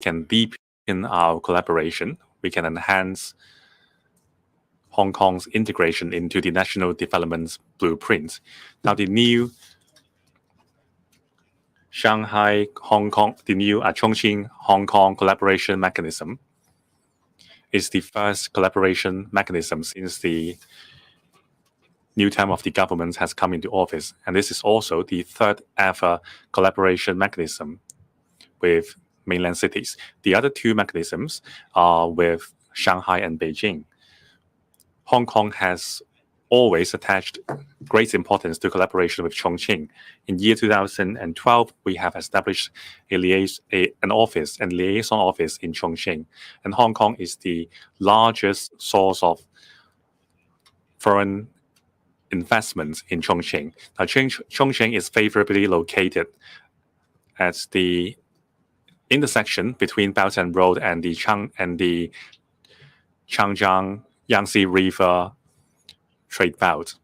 can deepen our collaboration. We can enhance Hong Kong's integration into the national development blueprint. Now, the new Chongqing Hong Kong collaboration mechanism is the first collaboration mechanism since the new term of the government has come into office. And this is also the third ever collaboration mechanism with mainland cities. The other two mechanisms are with Shanghai and Beijing. Hong Kong has always attached great importance to collaboration with Chongqing. In year 2012, we have established an liaison office in Chongqing, and Hong Kong is the largest source of foreign investments in Chongqing. Now, Chongqing is favorably located at the intersection between Belt and Road and the Changjiang Yangtze River trade belt.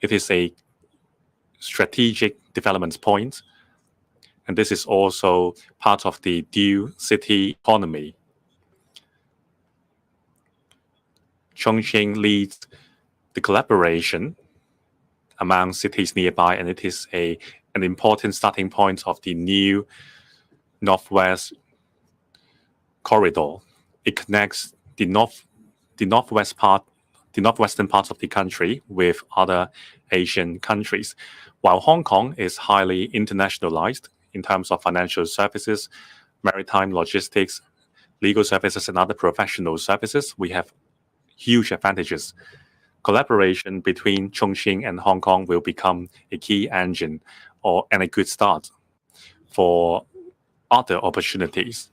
It is a strategic development point, and this is also part of the dual city economy. Chongqing leads the collaboration among cities nearby, and it is an important starting point of the new Northwest corridor. It connects the northwestern part of the country with other Asian countries. While Hong Kong is highly internationalized in terms of financial services, maritime logistics, legal services, and other professional services, we have huge advantages. Collaboration between Chongqing and Hong Kong will become a key engine and a good start for other opportunities.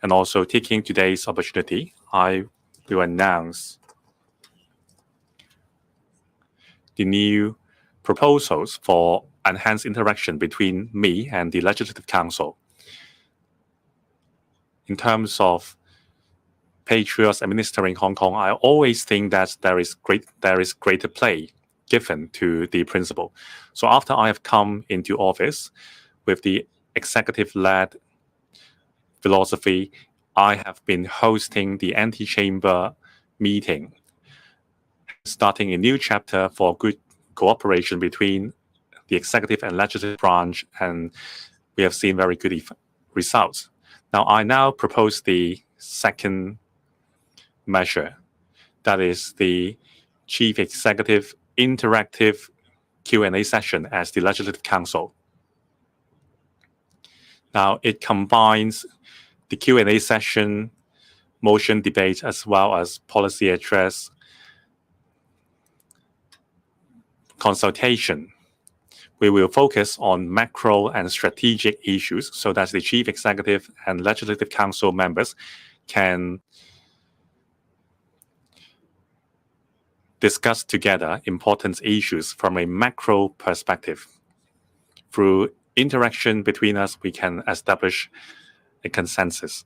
And also, taking today's opportunity, I will announce the new proposals for enhanced interaction between me and the Legislative Council. In terms of patriots administering Hong Kong, I always think that there is greater play given to the principle. So after I have come into office with the executive-led philosophy, I have been hosting the antechamber meeting, starting a new chapter for good cooperation between the executive and legislative branch, and we have seen very good results. Now, I propose the second measure, that is the Chief Executive Interactive Q&A session as the Legislative Council. Now, it combines the Q&A session, motion debate, as well as policy address, consultation. We will focus on macro and strategic issues so that the Chief Executive and Legislative Council members can discuss together important issues from a macro perspective. Through interaction between us, we can establish a consensus.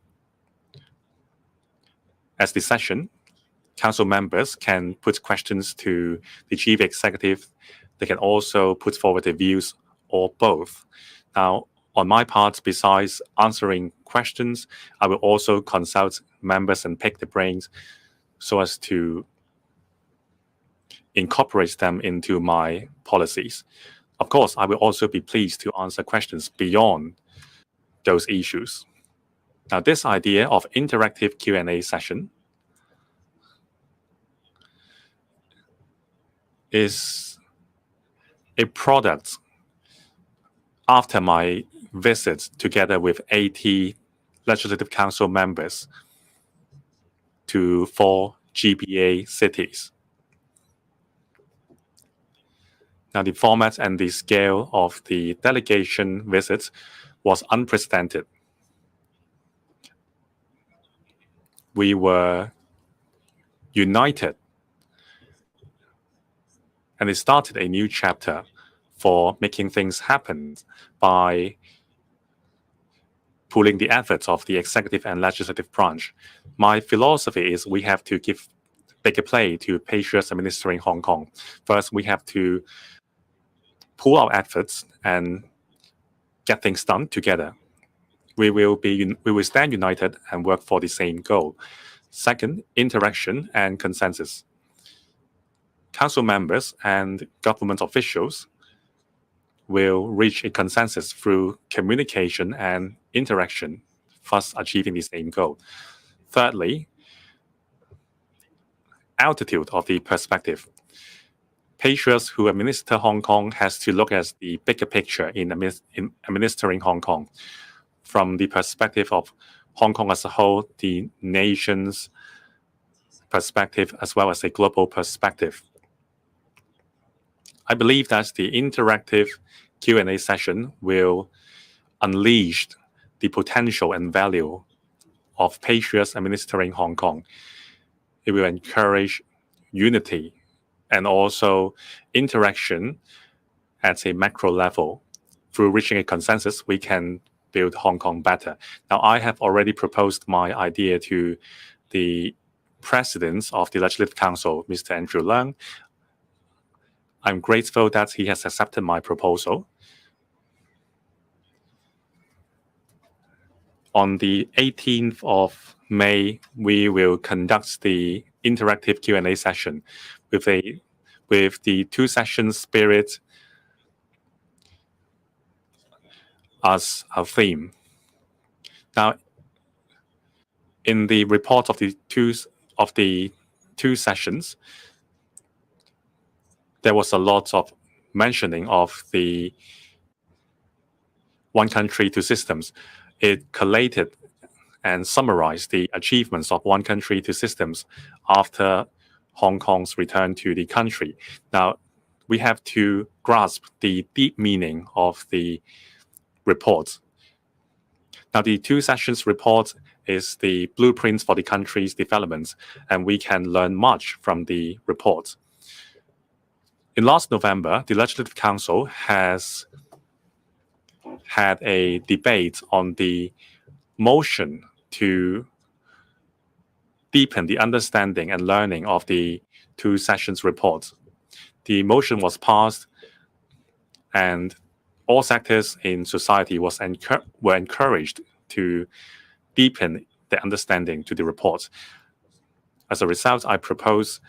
As the session, council members can put questions to the chief executive. They can also put forward their views or both. Now, on my part, besides answering questions, I will also consult members and pick the brains so as to incorporate them into my policies. Of course, I will also be pleased to answer questions beyond those issues. Now, this idea of interactive Q&A session is a product after my visit together with 80 Legislative Council members to 4 GBA cities. Now, the format and the scale of the delegation visits was unprecedented. We were united, and it started a new chapter for making things happen by pooling the efforts of the executive and legislative branch. My philosophy is we have to give bigger play to patriots administering Hong Kong. First, we have to pool our efforts and get things done together. we will stand united and work for the same goal. Second, interaction and consensus. Council members and government officials will reach a consensus through communication and interaction, thus achieving the same goal. Thirdly, altitude of the perspective. Patriots who administer Hong Kong has to look at the bigger picture in administering Hong Kong. From the perspective of Hong Kong as a whole, the nation's perspective, as well as a global perspective. I believe that the interactive Q&A session will unleash the potential and value of Patriots administering Hong Kong. It will encourage unity and also interaction at a macro level. Through reaching a consensus, we can build Hong Kong better. Now, I have already proposed my idea to the President of the Legislative Council, Mr. Andrew Leung. I'm grateful that he has accepted my proposal. On the 18th of May, we will conduct the interactive Q&A session with the two sessions spirit as a theme. Now, in the report of the two sessions, there was a lot of mentioning of the one country, two systems. It collated and summarized the achievements of one country, two systems after Hong Kong's return to the country. Now, we have to grasp the deep meaning of the report. Now, the two sessions report is the blueprints for the country's development, and we can learn much from the report. In last November, the Legislative Council has had a debate on the motion to deepen the understanding and learning of the two sessions reports. The motion was passed, and all sectors in society were encouraged to deepen the understanding to the report. As a result, I propose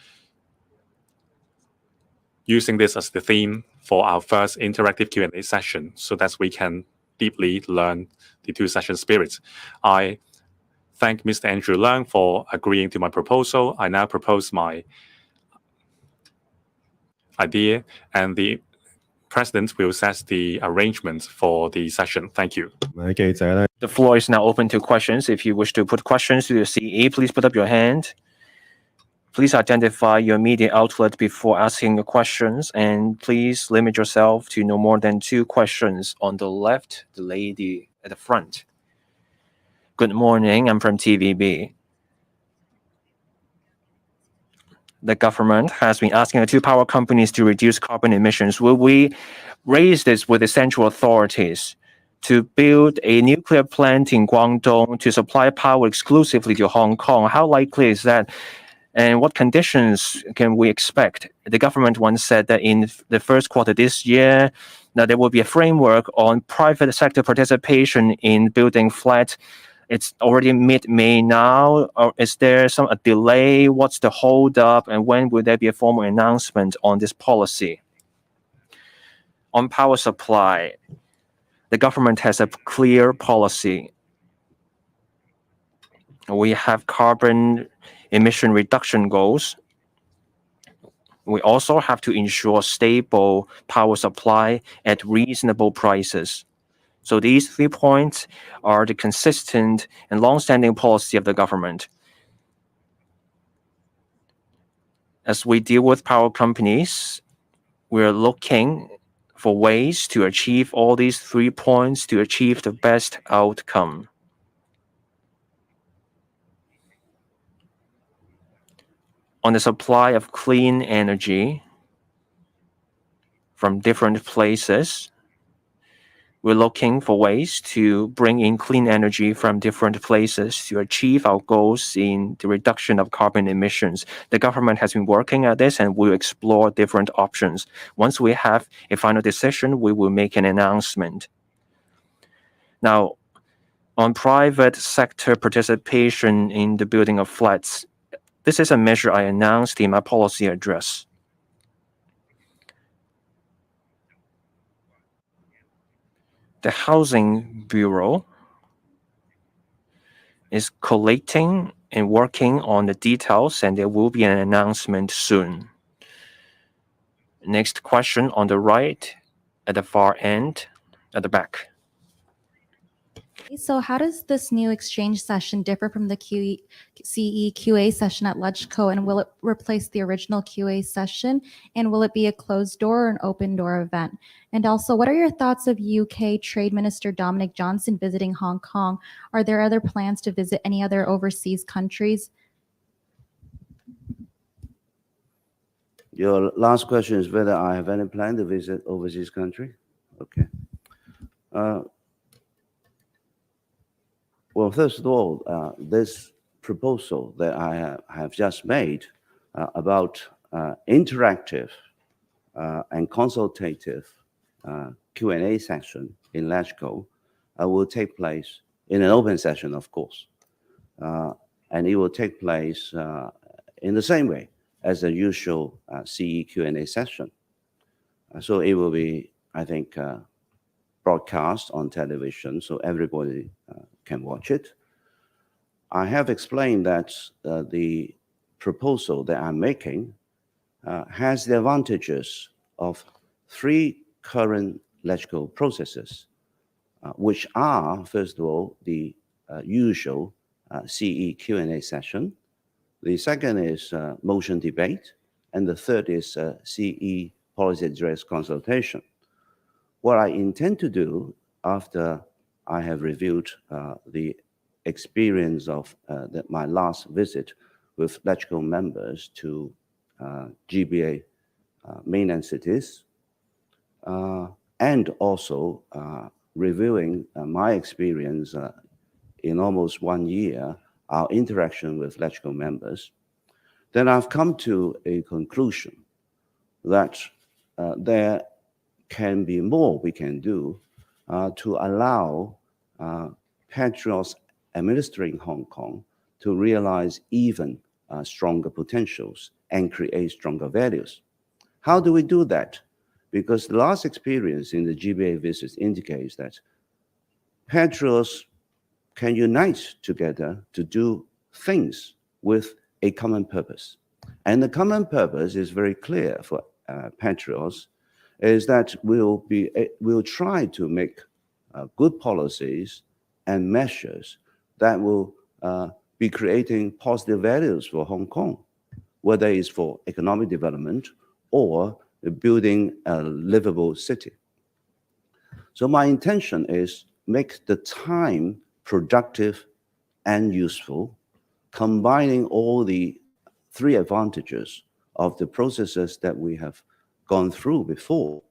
using this as the theme for our first interactive Q&A session so that we can deeply learn the two session spirits. I thank Mr. Andrew Leung for agreeing to my proposal. I now propose my idea, and the President will set the arrangements for the session. Thank you. The floor is now open to questions. If you wish to put questions to the CE, please put up your hand. Please identify your media outlet before asking your questions, and please limit yourself to no more than 2 questions. On the left, the lady at the front. Good morning, I'm from TVB. The government has been asking the 2 power companies to reduce carbon emissions. Will we raise this with the central authorities to build a nuclear plant in Guangdong to supply power exclusively to Hong Kong? How likely is that? And what conditions can we expect? The government once said that in the first quarter this year, that there will be a framework on private sector participation in building flats. It's already mid-May now. Or is there a delay? What's the hold-up? And when will there be a formal announcement on this policy? On power supply, the government has a clear policy. We have carbon emission reduction goals. We also have to ensure stable power supply at reasonable prices. So these 3 points are the consistent and long-standing policy of the government. As we deal with power companies, we're looking for ways to achieve all these 3 points to achieve the best outcome. On the supply of clean energy from different places, we're looking for ways to bring in clean energy from different places to achieve our goals in the reduction of carbon emissions. The government has been working at this and will explore different options. Once we have a final decision, we will make an announcement. Now, On private sector participation in the building of flats, this is a measure I announced in my policy address. The Housing Bureau is collating and working on the details, and there will be an announcement soon. Next question on the right, at the far end, at the back. So how does this new exchange session differ from the CE QA session at LegCo, and will it replace the original QA session, and will it be a closed door or an open door event? And also, what are your thoughts of UK Trade Minister Dominic Johnson visiting Hong Kong? Are there other plans to visit any other overseas countries? Your last question is whether I have any plan to visit overseas country. Okay. Well, first of all, this proposal that I have just made about interactive and consultative Q&A session in LegCo will take place in an open session, of course. And it will take place in the same way as the usual CE Q&A session. So it will be, I think, broadcast on television so everybody can watch it. I have explained that the proposal that I'm making has the advantages of 3 current LegCo processes, which are, first of all, the usual CE Q&A session. The second is motion debate, and the third is CE policy address consultation. What I intend to do after I have reviewed the experience of my last visit with LegCo members to GBA mainland cities, and also reviewing my experience in almost 1 year, our interaction with LegCo members, then I've come to a conclusion that there can be more we can do to allow Patriots administering Hong Kong to realize even stronger potentials and create stronger values. How do we do that? Because the last experience in the GBA visits indicates that Patriots can unite together to do things with a common purpose. And the common purpose is very clear for Patriots, is that we'll try to make good policies and measures that will be creating positive values for Hong Kong, whether it's for economic development or building a livable city. So my intention is make the time productive and useful, combining all the 3 advantages of the processes that we have gone through before.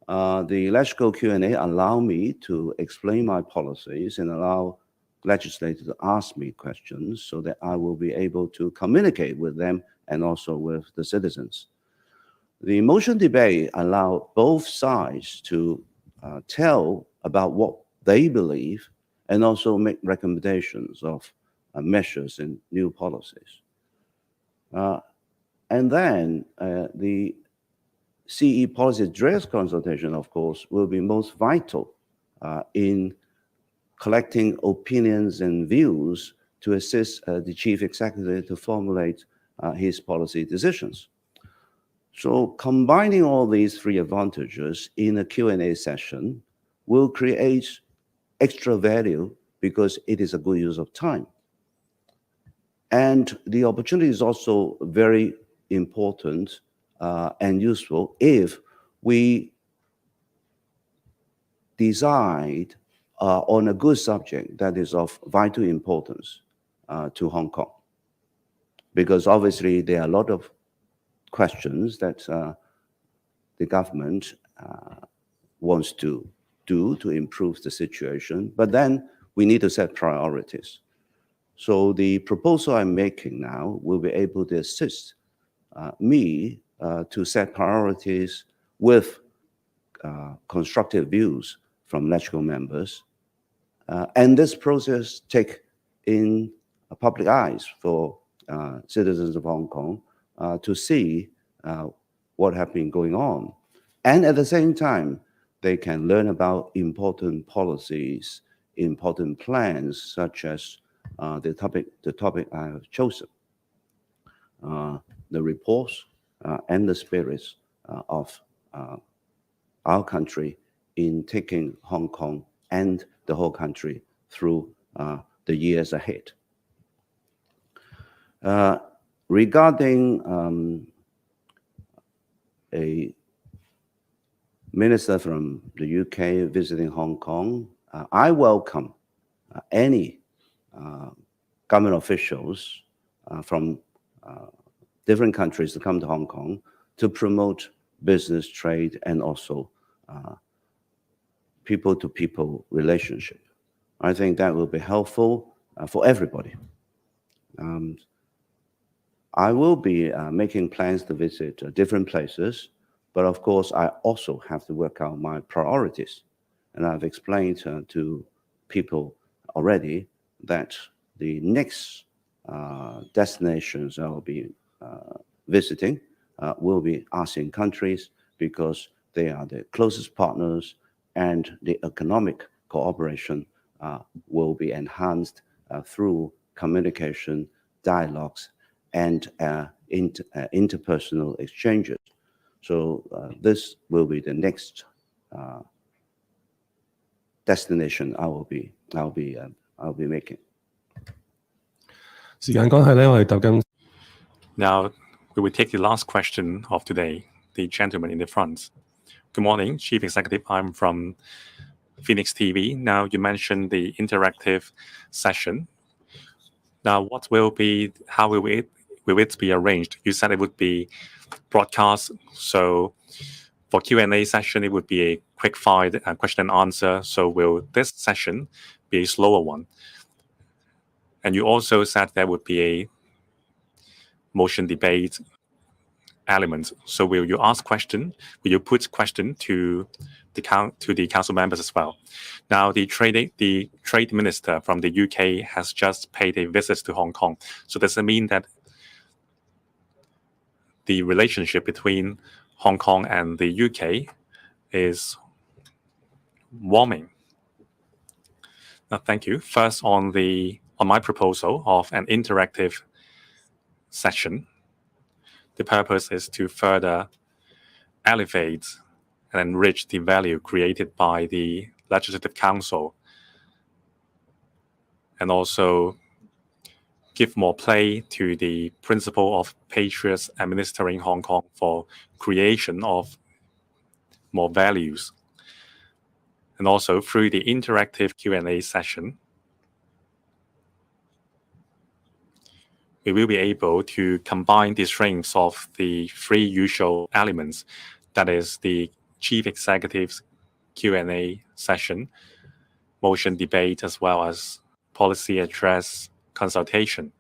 The LegCo Q&A allow me to explain my policies and allow legislators to ask me questions so that I will be able to communicate with them and also with the citizens. The motion debate allow both sides to tell about what they believe and also make recommendations of measures and new policies. And then the CE policy address consultation, of course, will be most vital in collecting opinions and views to assist the chief executive to formulate his policy decisions. So combining all these 3 advantages in a Q&A session will create extra value because it is a good use of time. And the opportunity is also very important and useful if we decide on a good subject that is of vital importance to Hong Kong. Because obviously there are a lot of questions that the government wants to do to improve the situation, but then we need to set priorities. So the proposal I'm making now will be able to assist me to set priorities with constructive views from LegCo members And this process take in public eyes for citizens of Hong Kong to see what have been going on. And at the same time, they can learn about important policies, important plans, such as the topic I have chosen, the reports and the spirits of our country in taking Hong Kong and the whole country through the years ahead. Regarding a minister from the UK visiting Hong Kong, I welcome any government officials from different countries to come to Hong Kong to promote business, trade, and also people-to-people relationship. I think that will be helpful for everybody. I will be making plans to visit different places, but of course, I also have to work out my priorities. And I've explained to people already that the next destinations I will be visiting will be ASEAN countries because they are the closest partners and the economic cooperation will be enhanced through communication, dialogues, and interpersonal exchanges. So this will be the next destination I'll be making. 時間關係咧，我哋就咁。 Now, we will take the last question of today, the gentleman in the front. Good morning, Chief Executive. I'm from Phoenix TV. Now, you mentioned the interactive session. Now, how will it be arranged? You said it would be broadcast. So for Q&A session, it would be a quick fire question and answer. So will this session be a slower one? And you also said there would be a motion debate element. So will you ask question? Will you put question to the council members as well? Now, the trade minister from the UK has just paid a visit to Hong Kong. So does it mean that the relationship between Hong Kong and the UK is warming? Now, thank you. First, on my proposal of an interactive session, the purpose is to further elevate and enrich the value created by the Legislative Council and also give more play to the principle of patriots administering Hong Kong for creation of more values. And also through the interactive Q&A session, we will be able to combine the strengths of the three usual elements, that is the Chief Executive's Q&A session, motion debate, as well as policy address consultation.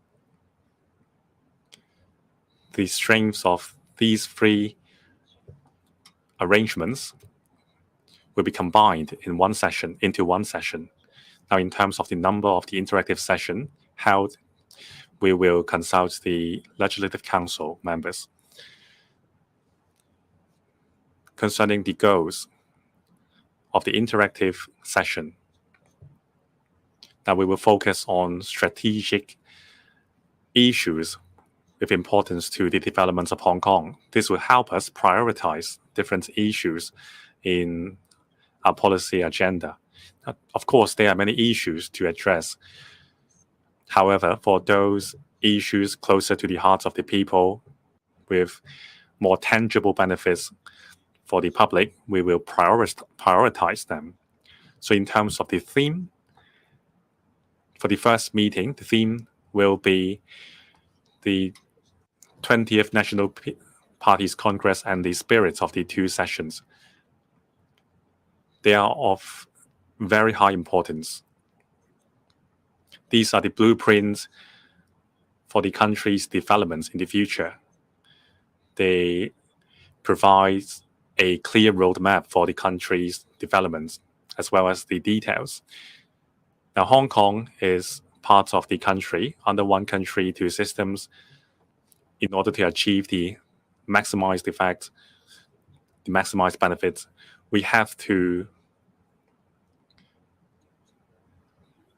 The strengths of these three arrangements will be combined into one session. Now, in terms of the number of the interactive session held, we will consult the Legislative Council members. Concerning the goals of the interactive session, now we will focus on strategic issues with importance to the development of Hong Kong. This will help us prioritize different issues in our policy agenda. Of course, there are many issues to address. However, for those issues closer to the hearts of the people with more tangible benefits for the public, we will prioritize them. So in terms of the theme, for the first meeting, the theme will be the 20th National Party's Congress and the spirits of the two sessions. They are of very high importance. These are the blueprints for the country's developments in the future. They provide a clear roadmap for the country's developments, as well as the details. Now, Hong Kong is part of the country, under one country, two systems. In order to achieve the maximized effect, the maximized benefits, we have to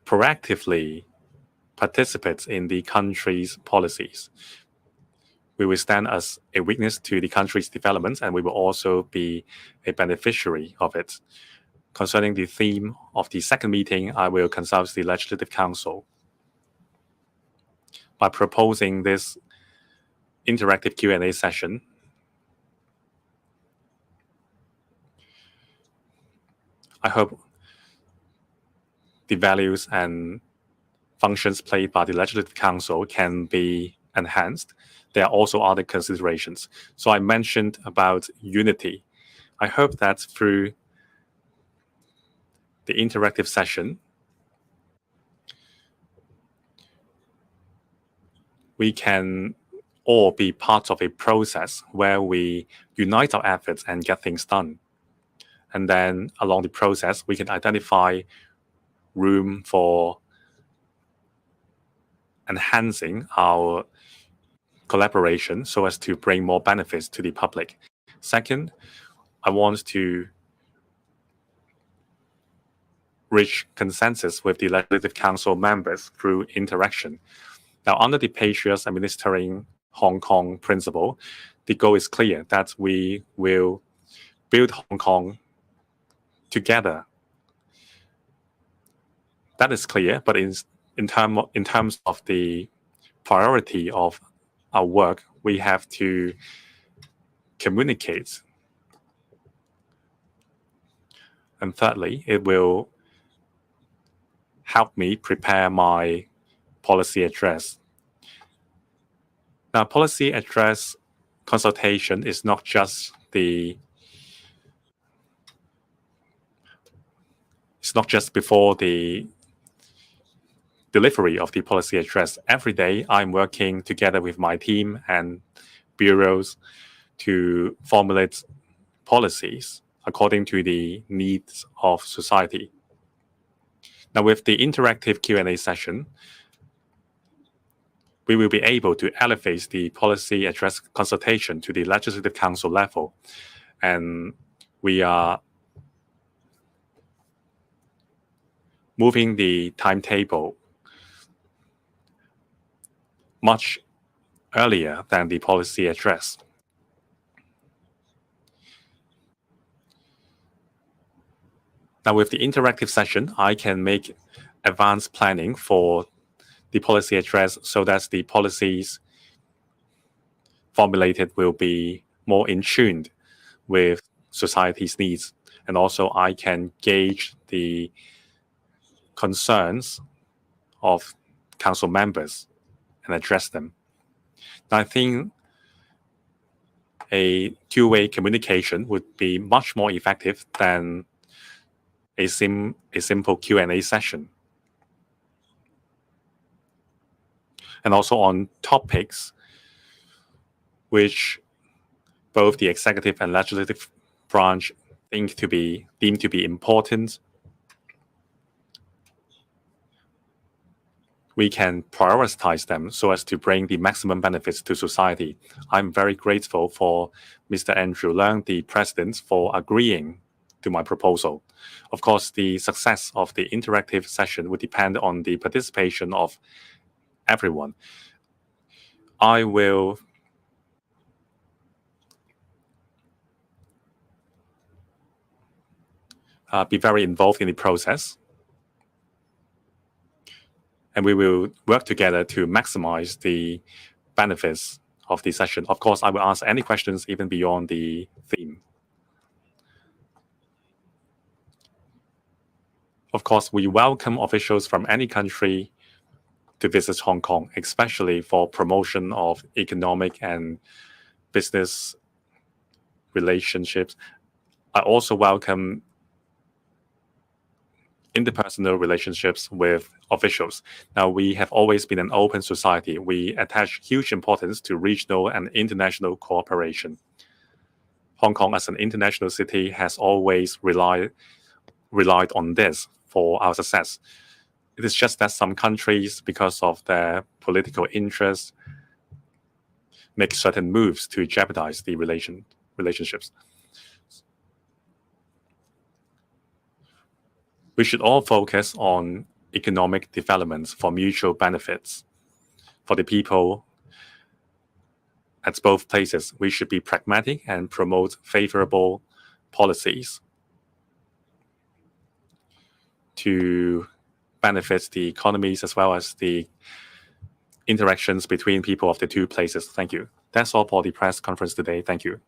proactively participate in the country's policies. We will stand as a witness to the country's developments, and we will also be a beneficiary of it. Concerning the theme of the second meeting, I will consult the Legislative Council. By proposing this interactive Q&A session, I hope the values and functions played by the Legislative Council can be enhanced. There are also other considerations. So I mentioned about unity. I hope that through the interactive session, we can all be part of a process where we unite our efforts and get things done. And then along the process, we can identify room for enhancing our collaboration so as to bring more benefits to the public. Second, I want to reach consensus with the Legislative Council members through interaction. Now, under the Patriots Administering Hong Kong principle, the goal is clear that we will build Hong Kong together. That is clear, but in terms of the priority of our work, we have to communicate. And thirdly, it will help me prepare my policy address. Now, policy address consultation is not just before the delivery of the policy address. Every day, I'm working together with my team and bureaus to formulate policies according to the needs of society. Now, with the interactive Q&A session, we will be able to elevate the policy address consultation to the Legislative Council level. And we are moving the timetable much earlier than the policy address. Now, with the interactive session, I can make advanced planning for the policy address so that the policies formulated will be more in tune with society's needs. And also, I can gauge the concerns of council members and address them. Now, I think a two-way communication would be much more effective than a simple Q&A session. And also on topics which both the executive and legislative branch deemed to be important, we can prioritize them so as to bring the maximum benefits to society. I'm very grateful for Mr. Andrew Leung, the president, for agreeing to my proposal. Of course, the success of the interactive session would depend on the participation of everyone. I will be very involved in the process, and we will work together to maximize the benefits of the session. Of course, I will answer any questions even beyond the theme. Of course, we welcome officials from any country to visit Hong Kong, especially for promotion of economic and business relationships. I also welcome interpersonal relationships with officials. Now, we have always been an open society. We attach huge importance to regional and international cooperation. Hong Kong, as an international city, has always relied on this for our success. It is just that some countries, because of their political interests, make certain moves to jeopardize the relationships. We should all focus on economic development for mutual benefits for the people at both places. We should be pragmatic and promote favorable policies to benefit the economies as well as the interactions between people of the two places. Thank you. That's all for the press conference today. Thank you.